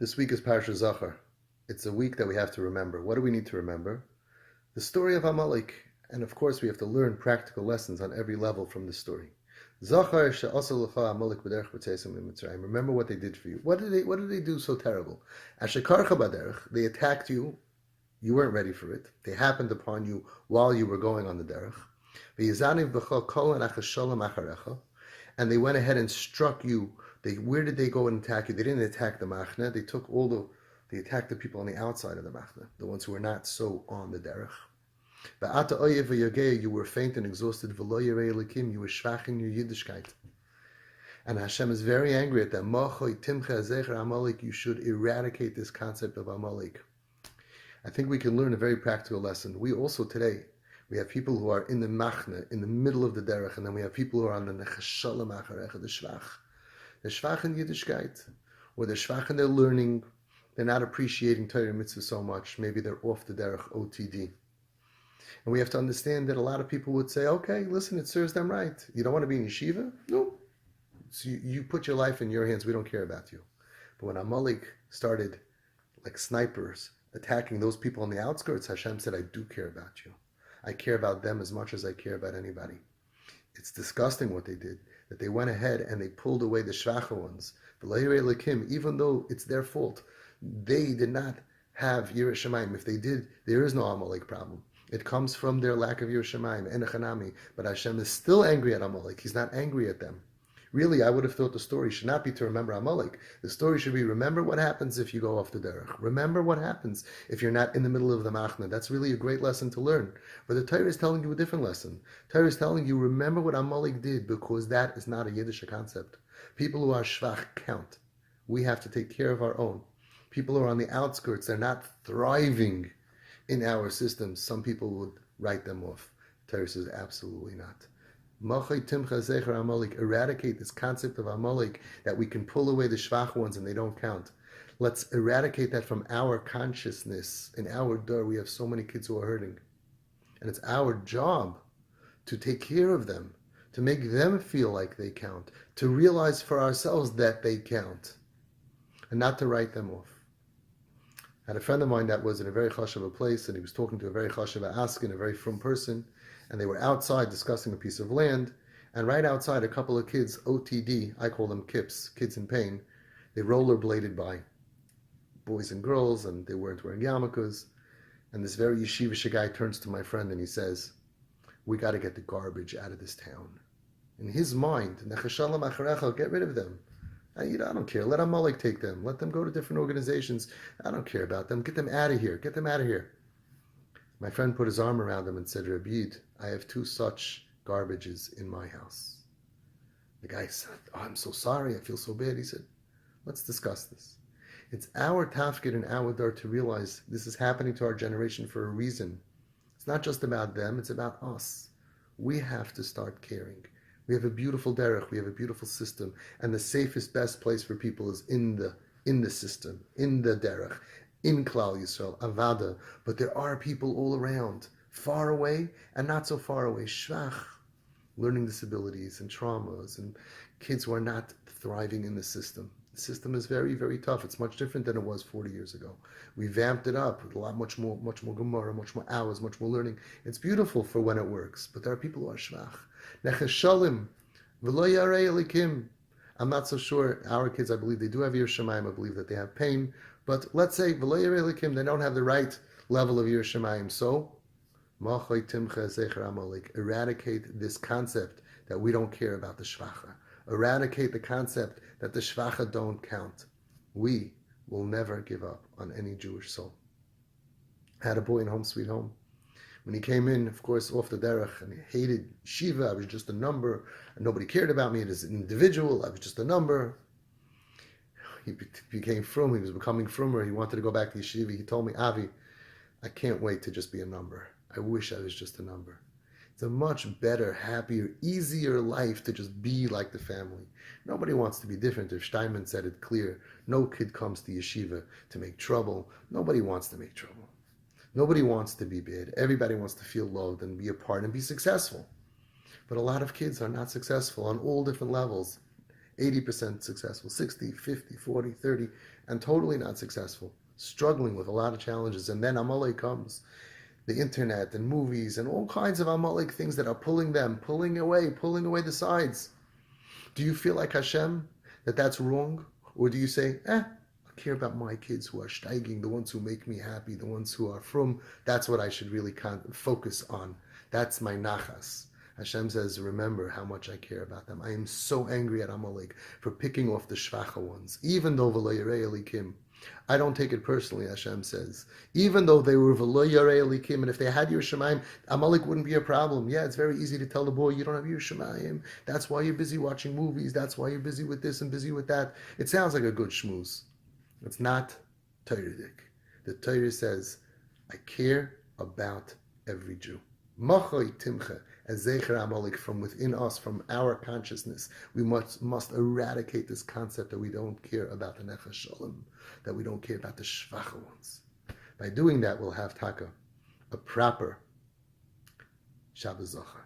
This week is Parshas Zachor. It's a week that we have to remember. What do we need to remember? The story of Amalaik. And of course, we have to learn practical lessons on every level from the story. Zachor she'asa lecha Amalek b'derech b'tzeisam mitzrayim. Remember what they did for you. What did they do so terrible? Ashekarcha b'derech. They attacked you. You weren't ready for it. They happened upon you while you were going on the derech. V'yizaniv b'cha kol anachas shalom acharecha. And they went ahead and struck you. Where did they go and attack you? They didn't attack the machna. They attacked the people on the outside of the machna, the ones who were not so on the derech. You were faint and exhausted. You were schwach in your Yiddishkeit. And Hashem is very angry at them. You should eradicate this concept of Amalaik. I think we can learn a very practical lesson. We also today, we have people who are in the machna, in the middle of the derech, and then we have people who are on the nechashalam acharecha, the shvach. They're schwach in Yiddishkeit, or they're schwach in their learning. They're not appreciating Torah mitzvah so much. Maybe they're off the derech OTD. And we have to understand that a lot of people would say, okay, listen, it serves them right. You don't want to be in yeshiva? No. So you put your life in your hands. We don't care about you. But when Amalek started, like snipers, attacking those people on the outskirts, Hashem said, I do care about you. I care about them as much as I care about anybody. It's disgusting what they did, that they went ahead and they pulled away the shvacha ones. Even though it's their fault, they did not have Yireh Shamayim. If they did, there is no Amalek problem. It comes from their lack of Yireh Shamayim, Enechanami. But Hashem is still angry at Amalek. He's not angry at them. Really, I would have thought the story should not be to remember Amalek. The story should be, remember what happens if you go off the derech. Remember what happens if you're not in the middle of the machna. That's really a great lesson to learn. But the Torah is telling you a different lesson. Torah is telling you, remember what Amalek did, because that is not a Yiddish concept. People who are shvach count. We have to take care of our own. People who are on the outskirts, they're not thriving in our systems. Some people would write them off. Torah says absolutely not. Eradicate this concept of Amalek, that we can pull away the shvach ones and they don't count. Let's eradicate that from our consciousness. In our door, we have so many kids who are hurting. And it's our job to take care of them, to make them feel like they count, to realize for ourselves that they count, and not to write them off. I had a friend of mine that was in a very chashuva place, and he was talking to a very chashuva askin, a very frum person, and they were outside discussing a piece of land, and right outside a couple of kids, OTD, I call them kips, kids in pain, they rollerbladed by, boys and girls, and they weren't wearing yarmulkes, and this very yeshivish guy turns to my friend and he says, we got to get the garbage out of this town. In his mind, nechashalam acharecha, get rid of them. I don't care. Let Amalek take them. Let them go to different organizations. I don't care about them. Get them out of here. Get them out of here. My friend put his arm around him and said, Rabbi, I have 2 such garbages in my house. The guy said, oh, I'm so sorry. I feel so bad. He said, let's discuss this. It's our tafkid and our dar to realize this is happening to our generation for a reason. It's not just about them. It's about us. We have to start caring. We have a beautiful derech, we have a beautiful system, and the safest, best place for people is in the system, in the derech, in Klal Yisrael, Avada. But there are people all around, far away and not so far away, shvach, learning disabilities and traumas, and kids who are not thriving in the system. The system is very, very tough. It's much different than it was 40 years ago. We vamped it up with much more Gemara, much more hours, much more learning. It's beautiful for when it works, but there are people who are shvach. Nechashalim, v'lo yarei elikim. I'm not so sure. Our kids, I believe they do have Yireh Shamayim. I believe that they have pain. But let's say, v'lo yarei elikim, they don't have the right level of Yireh Shamayim. So, eradicate this concept that we don't care about the shvacha. Eradicate the concept that the shvacha don't count. We will never give up on any Jewish soul. I had a boy in Home Sweet Home. When he came in, of course, off the derech, and he hated Shiva, I was just a number, and nobody cared about me as an individual, I was just a number. He became frum, he was becoming frummer, he wanted to go back to Yeshiva. He told me, Avi, I can't wait to just be a number. I wish I was just a number. It's a much better, happier, easier life to just be like the family. Nobody wants to be different. If Steinman said it clear, no kid comes to Yeshiva to make trouble. Nobody wants to make trouble. Nobody wants to be bad. Everybody wants to feel loved and be a part and be successful. But a lot of kids are not successful on all different levels. 80% successful, 60, 50, 40, 30, and totally not successful, struggling with a lot of challenges. And then Amalek comes, the internet and movies and all kinds of Amalek things that are pulling away the sides. Do you feel like Hashem, that that's wrong? Or do you say, I care about my kids who are steiging, the ones who make me happy, the ones who are frum, that's what I should really focus on. That's my nachas. Hashem says, remember how much I care about them. I am so angry at Amalek for picking off the shvacha ones, even though v'lo yirei elikim. I don't take it personally, Hashem says. Even though they were v'lo yirei elikim, and if they had Yerushalayim, Amalek wouldn't be a problem. Yeah, it's very easy to tell the boy, you don't have Yerushalayim. That's why you're busy watching movies. That's why you're busy with this and busy with that. It sounds like a good shmooze. It's not Torah-dik. The Torah says, I care about every Jew. Machoy timcha, as Zecher Amalek, from within us, from our consciousness, we must eradicate this concept that we don't care about the Nefesh Shalom, that we don't care about the Shvacha ones. By doing that, we'll have taka, a proper Shabbos Zachor.